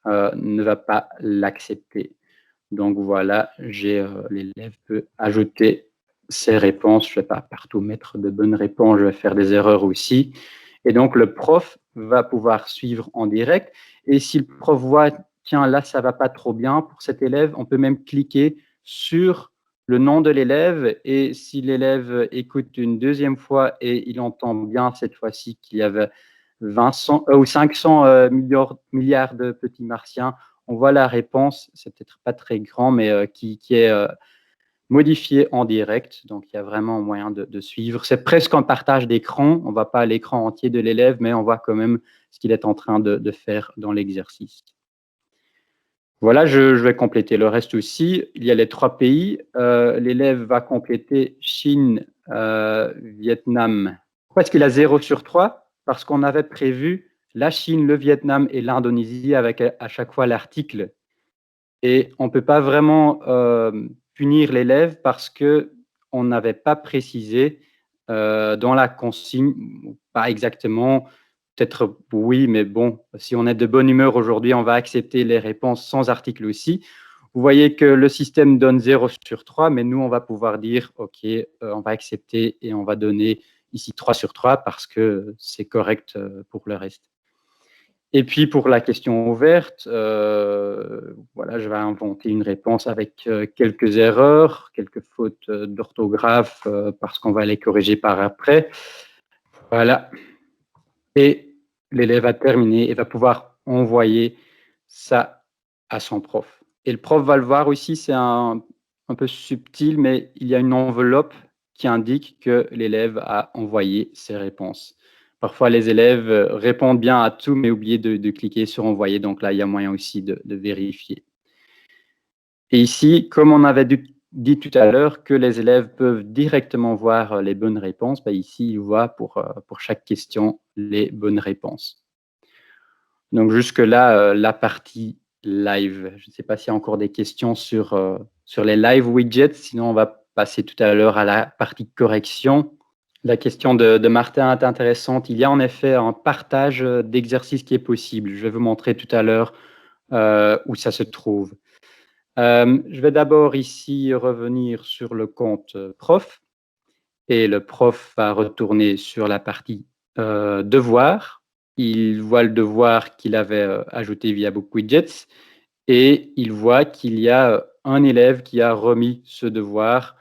ne va pas l'accepter. Donc voilà, l'élève peut ajouter ses réponses. Je ne vais pas partout mettre de bonnes réponses, je vais faire des erreurs aussi. Et donc le prof va pouvoir suivre en direct. Et si le prof voit, tiens, là, ça ne va pas trop bien pour cet élève, on peut même cliquer sur le nom de l'élève. Et si l'élève écoute une deuxième fois et il entend bien cette fois-ci qu'il y avait 500 milliards de petits martiens, on voit la réponse, c'est peut-être pas très grand, mais qui est modifiée en direct. Donc, il y a vraiment moyen de suivre. C'est presque un partage d'écran. On ne voit pas l'écran entier de l'élève, mais on voit quand même ce qu'il est en train de faire dans l'exercice. Voilà, je vais compléter le reste aussi. Il y a les 3 pays. L'élève va compléter Chine, Vietnam. Pourquoi est-ce qu'il a 0 sur 3? Parce qu'on avait prévu la Chine, le Vietnam et l'Indonésie avec à chaque fois l'article. Et on ne peut pas vraiment punir l'élève parce qu'on n'avait pas précisé dans la consigne, pas exactement, peut-être oui, mais bon, si on est de bonne humeur aujourd'hui, on va accepter les réponses sans article aussi. Vous voyez que le système donne 0 sur 3, mais nous, on va pouvoir dire, OK, on va accepter et on va donner ici 3 sur 3 parce que c'est correct pour le reste. Et puis pour la question ouverte, voilà, je vais inventer une réponse avec quelques erreurs, quelques fautes d'orthographe parce qu'on va les corriger par après. Voilà. Et l'élève a terminé et va pouvoir envoyer ça à son prof. Et le prof va le voir aussi, c'est un peu subtil, mais il y a une enveloppe qui indique que l'élève a envoyé ses réponses. Parfois, les élèves répondent bien à tout, mais oublient de cliquer sur envoyer. Donc là, il y a moyen aussi de vérifier. Et ici, comme on avait dit tout à l'heure que les élèves peuvent directement voir les bonnes réponses, bah ici, ils voient pour chaque question les bonnes réponses. Donc jusque-là, la partie live. Je ne sais pas s'il y a encore des questions sur les live widgets, sinon on va passer tout à l'heure à la partie correction. La question de Martin est intéressante. Il y a en effet un partage d'exercices qui est possible. Je vais vous montrer tout à l'heure où ça se trouve. Je vais d'abord ici revenir sur le compte prof et le prof va retourner sur la partie devoir. Il voit le devoir qu'il avait ajouté via BookWidgets et il voit qu'il y a un élève qui a remis ce devoir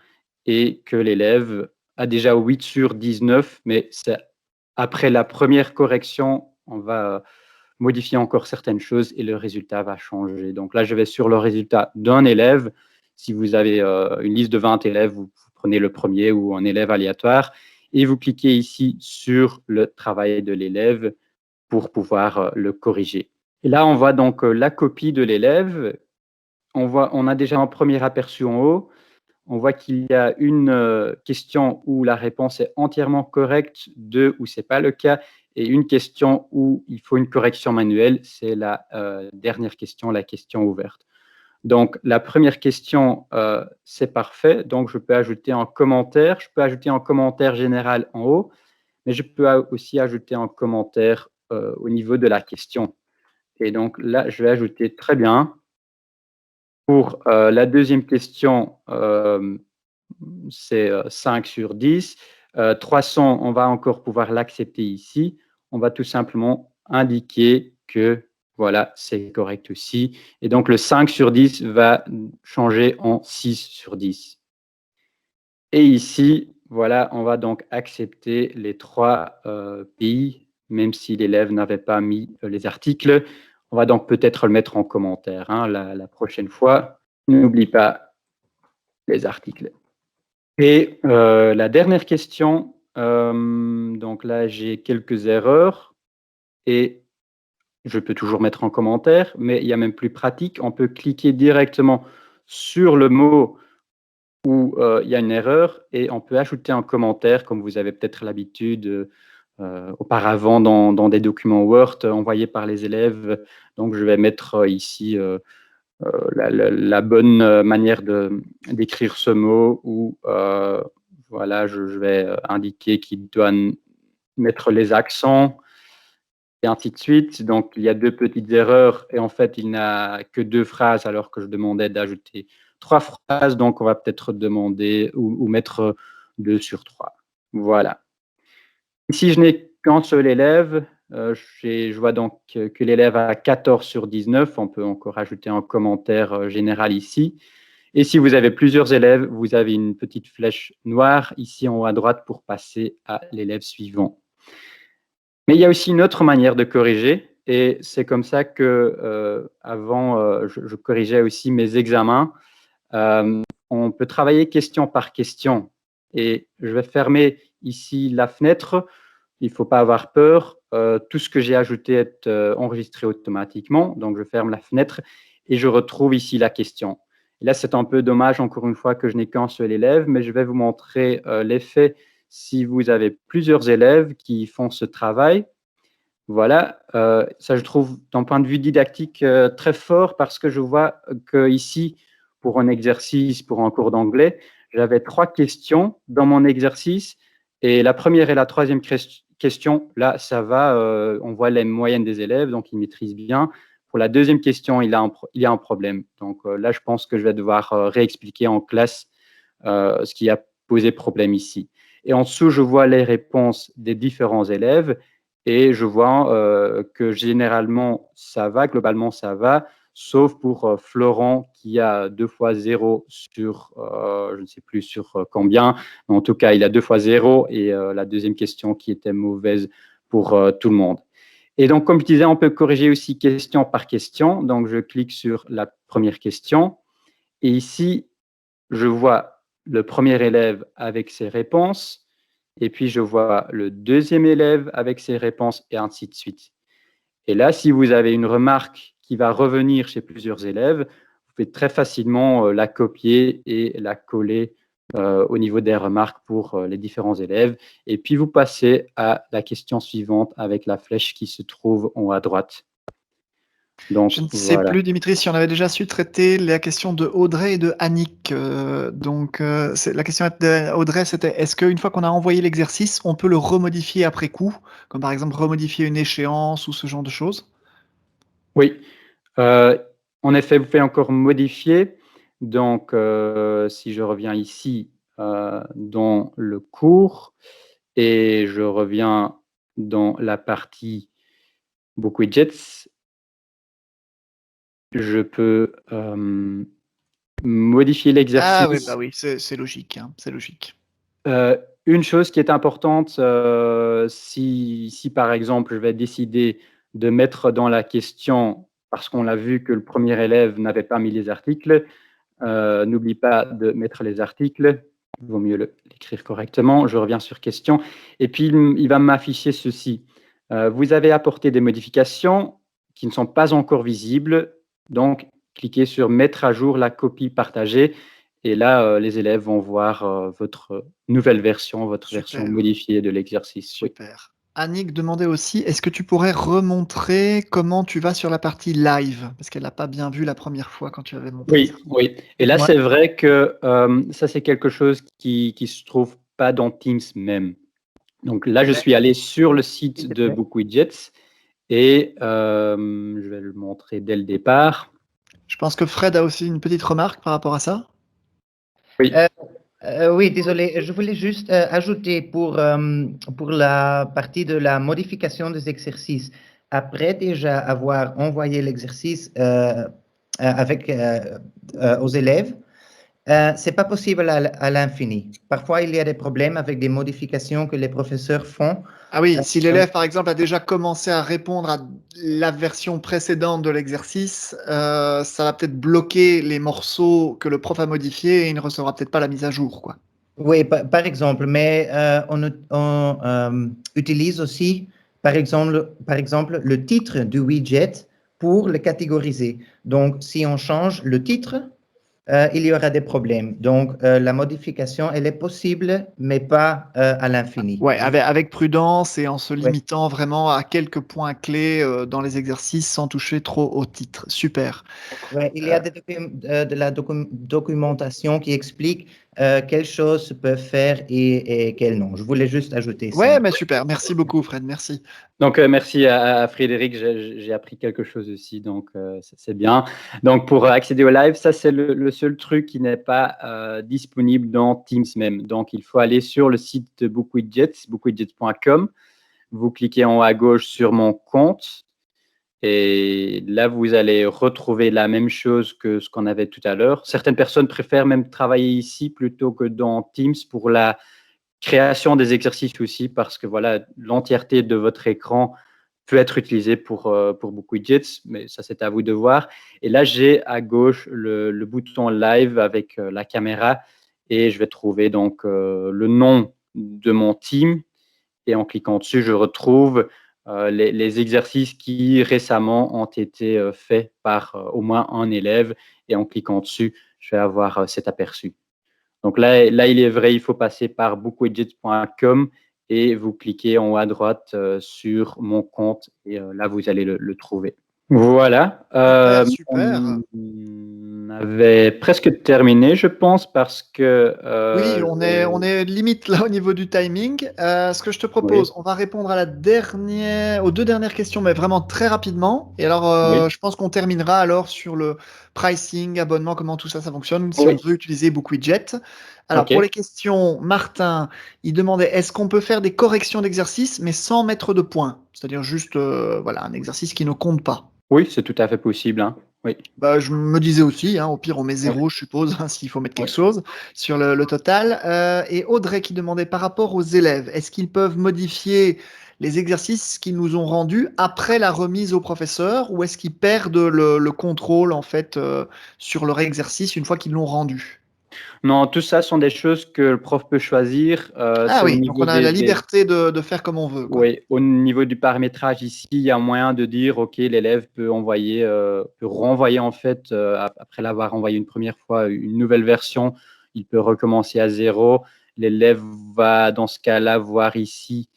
et que l'élève a déjà 8 sur 19, mais c'est après la première correction, on va modifier encore certaines choses et le résultat va changer. Donc là, je vais sur le résultat d'un élève. Si vous avez une liste de 20 élèves, vous prenez le premier ou un élève aléatoire et vous cliquez ici sur le travail de l'élève pour pouvoir le corriger. Et là, on voit donc la copie de l'élève. On a déjà un premier aperçu en haut. On voit qu'il y a une question où la réponse est entièrement correcte, deux où ce n'est pas le cas, et une question où il faut une correction manuelle. C'est la dernière question, la question ouverte. Donc, la première question, c'est parfait. Donc, je peux ajouter un commentaire. Je peux ajouter un commentaire général en haut, mais je peux aussi ajouter un commentaire au niveau de la question. Et donc là, je vais ajouter très bien. Pour la deuxième question, c'est 5 sur 10. 300, on va encore pouvoir l'accepter ici. On va tout simplement indiquer que voilà, c'est correct aussi. Et donc, le 5 sur 10 va changer en 6 sur 10. Et ici, voilà, on va donc accepter les 3 pays, même si l'élève n'avait pas mis les articles. On va donc peut-être le mettre en commentaire hein, la prochaine fois. N'oublie pas les articles. Et la dernière question, donc là, j'ai quelques erreurs et je peux toujours mettre en commentaire, mais il y a même plus pratique. On peut cliquer directement sur le mot où il y a une erreur et on peut ajouter un commentaire, comme vous avez peut-être l'habitude auparavant dans des documents Word envoyés par les élèves. Donc, je vais mettre ici la bonne manière d'écrire ce mot ou voilà, je vais indiquer qu'il doit mettre les accents et ainsi de suite. Donc, il y a 2 petites erreurs et en fait, il n'a que 2 phrases alors que je demandais d'ajouter 3 phrases. Donc, on va peut-être demander ou mettre 2 sur 3. Voilà. Ici, je n'ai qu'un seul élève. Je vois donc que l'élève a 14 sur 19. On peut encore ajouter un commentaire général ici. Et si vous avez plusieurs élèves, vous avez une petite flèche noire ici en haut à droite pour passer à l'élève suivant. Mais il y a aussi une autre manière de corriger et c'est comme ça que avant je corrigeais aussi mes examens. On peut travailler question par question et je vais fermer ici la fenêtre. Il ne faut pas avoir peur. Tout ce que j'ai ajouté est enregistré automatiquement. Donc, je ferme la fenêtre et je retrouve ici la question. Et là, c'est un peu dommage, encore une fois, que je n'ai qu'un seul élève, mais je vais vous montrer l'effet si vous avez plusieurs élèves qui font ce travail. Voilà, ça je trouve d'un point de vue didactique très fort parce que je vois que ici, pour un exercice, pour un cours d'anglais, j'avais 3 questions dans mon exercice et la première et la troisième question, là, ça va, on voit les moyennes des élèves, donc ils maîtrisent bien. Pour la deuxième question, il y a un problème. Donc là, je pense que je vais devoir réexpliquer en classe ce qui a posé problème ici. Et en dessous, je vois les réponses des différents élèves et je vois que généralement, ça va, globalement, ça va, sauf pour Florent qui a 2 fois 0 sur, je ne sais plus sur combien, mais en tout cas, il a 2 fois 0 et la deuxième question qui était mauvaise pour tout le monde. Et donc, comme je disais, on peut corriger aussi question par question. Donc, je clique sur la première question et ici, je vois le premier élève avec ses réponses, et puis je vois le deuxième élève avec ses réponses, et ainsi de suite. Et là, si vous avez une remarque qui va revenir chez plusieurs élèves, vous pouvez très facilement la copier et la coller au niveau des remarques pour les différents élèves. Et puis, vous passez à la question suivante avec la flèche qui se trouve en haut à droite. Je Donc, ne sais voilà. plus, Dimitri, si on avait déjà su traiter la question de Audrey et de Annick. La question d'Audrey, c'était est-ce qu'une fois qu'on a envoyé l'exercice, on peut le remodifier après coup, comme par exemple remodifier une échéance ou ce genre de choses? Oui, en effet, vous pouvez encore modifier. Donc, si je reviens ici dans le cours et je reviens dans la partie Book Widgets, je peux modifier Ah oui, l'exercice bah oui, c'est logique, hein, c'est logique. une chose qui est importante, si par exemple, je vais décider de mettre dans la question, parce qu'on l'a vu que le premier élève n'avait pas mis les articles, n'oublie pas de mettre les articles. Il vaut mieux l'écrire correctement. Je reviens sur question. Et puis, il va m'afficher ceci. Vous avez apporté des modifications qui ne sont pas encore visibles. Donc, cliquez sur mettre à jour la copie partagée. Et là, les élèves vont voir votre nouvelle version, votre version Super, modifiée de l'exercice. Oui. super. Annick demandait aussi, est-ce que tu pourrais remontrer comment tu vas sur la partie live? Parce qu'elle n'a pas bien vu la première fois quand tu avais montré ça. Oui, oui. Et là, Ouais. c'est vrai que ça, c'est quelque chose qui se trouve pas dans Teams même. Donc là, je suis allé sur le site de BookWidgets et je vais le montrer dès le départ. Je pense que Fred a aussi une petite remarque par rapport à ça. Oui. Oui, désolé, je voulais juste ajouter pour la partie de la modification des exercices. Après déjà avoir envoyé l'exercice aux élèves, c'est pas possible à l'infini. Parfois, il y a des problèmes avec des modifications que les professeurs font. Ah oui, si l'élève, par exemple, a déjà commencé à répondre à la version précédente de l'exercice, ça va peut-être bloquer les morceaux que le prof a modifiés et il ne recevra peut-être pas la mise à jour, quoi. Oui, par exemple, mais on utilise aussi, par exemple, le titre du widget pour le catégoriser. Donc, si on change le titre, il y aura des problèmes. Donc, la modification, elle est possible, mais pas à l'infini. Ouais, avec prudence et en se Ouais. limitant vraiment à quelques points clés dans les exercices sans toucher trop au titre. Super. Ouais, il y a de la documentation qui explique quelles choses se peuvent faire et quelles non. Je voulais juste ajouter ça. Ouais, mais super. Merci beaucoup, Fred. Merci. Donc, merci à Frédéric. J'ai appris quelque chose aussi, donc c'est bien. Donc, pour accéder au live, ça, c'est le seul truc qui n'est pas disponible dans Teams même. Donc, il faut aller sur le site de BookWidgets, bookwidgets.com. Vous cliquez en haut à gauche sur mon compte. Et là, vous allez retrouver la même chose que ce qu'on avait tout à l'heure. Certaines personnes préfèrent même travailler ici plutôt que dans Teams pour la création des exercices aussi, parce que voilà, l'entièreté de votre écran peut être utilisée pour BookWidgets, mais ça, c'est à vous de voir. Et là, j'ai à gauche le bouton live avec la caméra et je vais trouver donc le nom de mon team. Et en cliquant dessus, je retrouve les exercices qui récemment ont été faits par au moins un élève. Et en cliquant dessus, je vais avoir cet aperçu. Donc là, il est vrai, il faut passer par bookwidgets.com et vous cliquez en haut à droite sur mon compte et là, vous allez le trouver. Voilà. Super. On avait presque terminé, je pense, parce que… Oui, on est limite là au niveau du timing. Ce que je te propose, on va répondre aux 2 dernières questions, mais vraiment très rapidement. Et alors, Oui. je pense qu'on terminera alors sur le pricing, abonnement, comment tout ça fonctionne, si Oui. on veut utiliser BookWidget. Alors, Ok. pour les questions, Martin, il demandait, est-ce qu'on peut faire des corrections d'exercices, mais sans mettre de points? C'est-à-dire juste, voilà, un exercice qui ne compte pas. Oui, c'est tout à fait possible, hein. Oui. Bah, je me disais aussi, hein, au pire on met 0, je suppose, hein, s'il faut mettre quelque chose sur le total. Et Audrey qui demandait par rapport aux élèves, est-ce qu'ils peuvent modifier les exercices qu'ils nous ont rendus après la remise au professeur ou est-ce qu'ils perdent le contrôle en fait sur leur exercice une fois qu'ils l'ont rendu? Non, tout ça sont des choses que le prof peut choisir. Ah C'est au oui, donc niveau on a la liberté de faire comme on veut, quoi. Oui, au niveau du paramétrage ici, il y a moyen de dire, OK, l'élève peut renvoyer en fait, après l'avoir envoyé une première fois, une nouvelle version, il peut recommencer à 0. L'élève va, dans ce cas-là, voir ici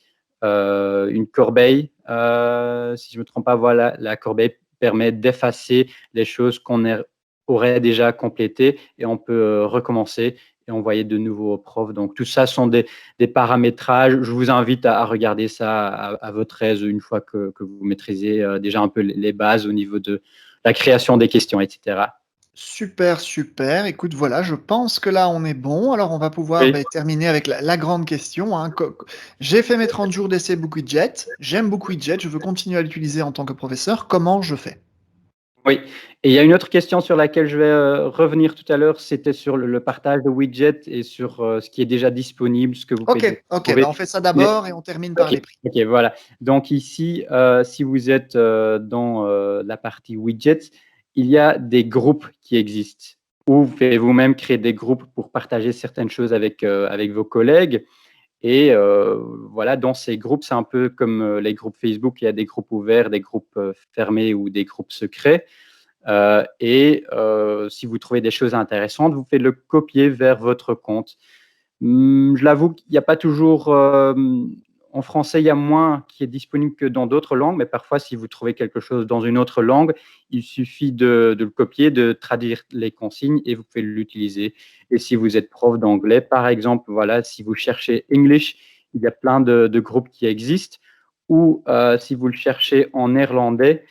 une corbeille. Si je ne me trompe pas, voilà, la corbeille permet d'effacer les choses qu'on aurait déjà complétées et on peut recommencer et envoyer de nouveau au prof. Donc, tout ça sont des paramétrages. Je vous invite à regarder ça à votre aise une fois que vous maîtrisez déjà un peu les bases au niveau de la création des questions, etc. Super, super. Écoute, voilà, je pense que là, on est bon. Alors, on va pouvoir Oui. terminer avec la grande question, hein. J'ai fait mes 30 jours d'essai BookWidget. J'aime BookWidget. Je veux continuer à l'utiliser en tant que professeur. Comment je fais? Oui, et il y a une autre question sur laquelle je vais revenir tout à l'heure, c'était sur le partage de widgets et sur ce qui est déjà disponible, ce que vous pouvez Ok, trouver. bah on fait ça Mais d'abord et on termine par ok, les prix. ok, voilà. Donc ici, si vous êtes dans la partie widgets, il y a des groupes qui existent, où vous pouvez vous-même créer des groupes pour partager certaines choses avec vos collègues. Et voilà, dans ces groupes, c'est un peu comme les groupes Facebook, il y a des groupes ouverts, des groupes fermés ou des groupes secrets. Si vous trouvez des choses intéressantes, vous faites le copier vers votre compte. Je l'avoue qu'il n'y a pas toujours, en français, il y a moins qui est disponible que dans d'autres langues, mais parfois, si vous trouvez quelque chose dans une autre langue, il suffit de le copier, de traduire les consignes et vous pouvez l'utiliser. Et si vous êtes prof d'anglais, par exemple, voilà, si vous cherchez English, il y a plein de groupes qui existent. Ou si vous le cherchez en néerlandais,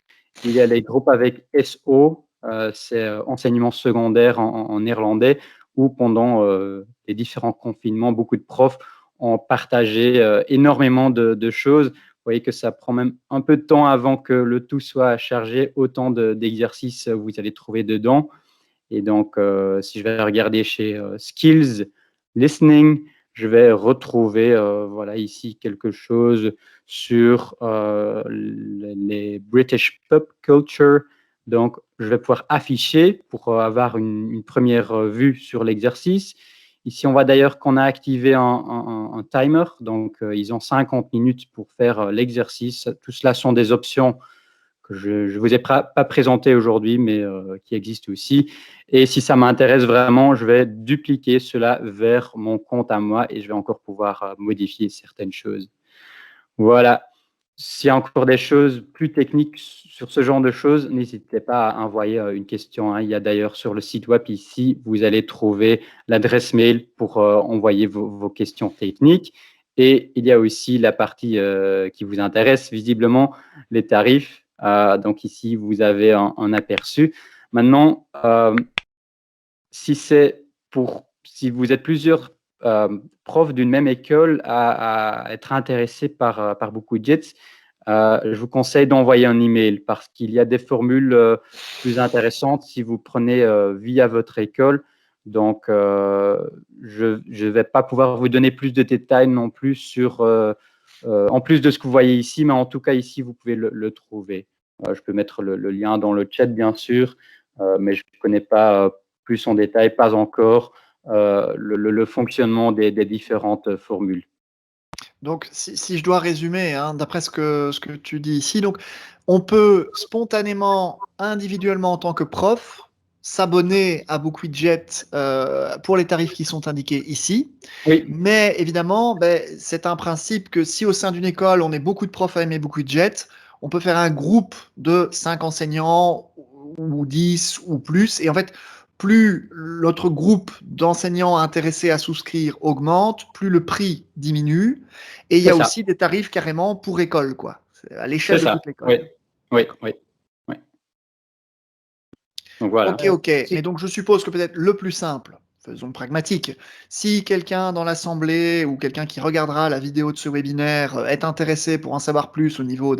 il y a les groupes avec SO, c'est enseignement secondaire en néerlandais, où pendant les différents confinements, beaucoup de profs ont partagé énormément de choses. Vous voyez que ça prend même un peu de temps avant que le tout soit chargé, autant d'exercices vous allez trouver dedans. Et donc, si je vais regarder chez Skills, Listening, je vais retrouver voilà, ici quelque chose sur les British Pop Culture. Donc, je vais pouvoir afficher pour avoir une première vue sur l'exercice. Ici, on voit d'ailleurs qu'on a activé un timer. Donc, ils ont 50 minutes pour faire l'exercice. Tout cela sont des options que je ne vous ai pas présenté aujourd'hui, mais qui existent aussi. Et si ça m'intéresse vraiment, je vais dupliquer cela vers mon compte à moi et je vais encore pouvoir modifier certaines choses. Voilà. S'il y a encore des choses plus techniques sur ce genre de choses, n'hésitez pas à envoyer une question. Il y a d'ailleurs sur le site web ici, vous allez trouver l'adresse mail pour envoyer vos questions techniques. Et il y a aussi la partie qui vous intéresse, visiblement, les tarifs. Donc ici, vous avez un aperçu. Maintenant, si vous êtes plusieurs profs d'une même école à être intéressés par BookWidgets, je vous conseille d'envoyer un email parce qu'il y a des formules plus intéressantes si vous prenez via votre école. Donc, je ne vais pas pouvoir vous donner plus de détails non plus en plus de ce que vous voyez ici, mais en tout cas ici, vous pouvez le trouver. Je peux mettre le lien dans le chat, bien sûr, mais je ne connais pas plus en détail, pas encore, le fonctionnement des différentes formules. Donc, si je dois résumer, hein, d'après ce que tu dis ici, donc on peut spontanément, individuellement en tant que prof, s'abonner à BookWidget pour les tarifs qui sont indiqués ici. Oui, Mais évidemment, ben, c'est un principe que si au sein d'une école, on est beaucoup de profs à aimer BookWidget, on peut faire un groupe de 5 enseignants ou 10 ou plus. Et en fait, plus notre groupe d'enseignants intéressés à souscrire augmente, plus le prix diminue. Et il y c'est a ça. aussi des tarifs carrément pour école, quoi. C'est à C'est l'échelle de ça. toute l'école. Oui, oui, D'accord. oui, oui. Donc voilà. Ok, ok. Mais Si- donc je suppose que peut-être le plus simple, faisons pragmatique, si quelqu'un dans l'assemblée ou quelqu'un qui regardera la vidéo de ce webinaire est intéressé pour en savoir plus au niveau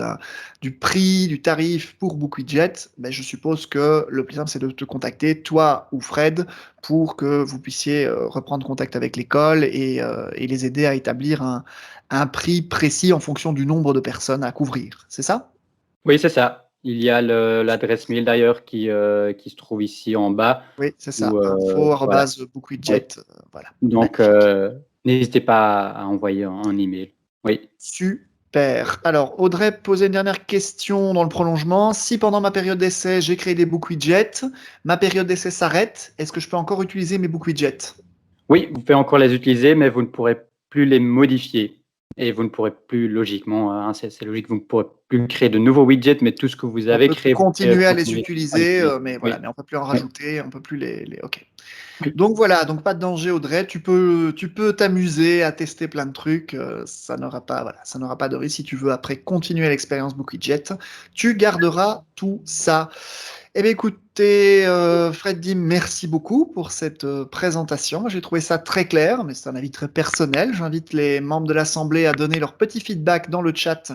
du prix, du tarif pour BookWidget, ben je suppose que le plus simple c'est de te contacter, toi ou Fred, pour que vous puissiez reprendre contact avec l'école et les aider à établir un prix précis en fonction du nombre de personnes à couvrir. C'est ça? Oui, c'est ça. Il y a l'adresse mail d'ailleurs qui se trouve ici en bas. Oui, c'est ça. Où, voilà. Oui. Info@bookwidget. Voilà. Donc, Magnifique. n'hésitez pas à envoyer un email. Oui. Super. Alors, Audrey posait une dernière question dans le prolongement. Si pendant ma période d'essai, j'ai créé des BookWidgets, ma période d'essai s'arrête, est-ce que je peux encore utiliser mes BookWidgets? Oui, vous pouvez encore les utiliser, mais vous ne pourrez plus les modifier. Et vous ne pourrez plus, logiquement, hein, c'est logique, vous ne pourrez plus créer de nouveaux widgets, mais tout ce que vous On avez peut créé, vous pouvez continuer à les continuer à utiliser, l'utiliser. mais voilà, Oui, mais on peut plus en oui, rajouter, on peut plus OK. oui. Donc voilà, donc pas de danger, Audrey. Tu peux t'amuser à tester plein de trucs. Ça n'aura pas, voilà, ça n'aura pas de risque. Si tu veux après continuer l'expérience BookWidget, tu garderas tout ça. Eh bien, écoutez, Fred Dim, merci beaucoup pour cette présentation. J'ai trouvé ça très clair, mais c'est un avis très personnel. J'invite les membres de l'Assemblée à donner leur petit feedback dans le chat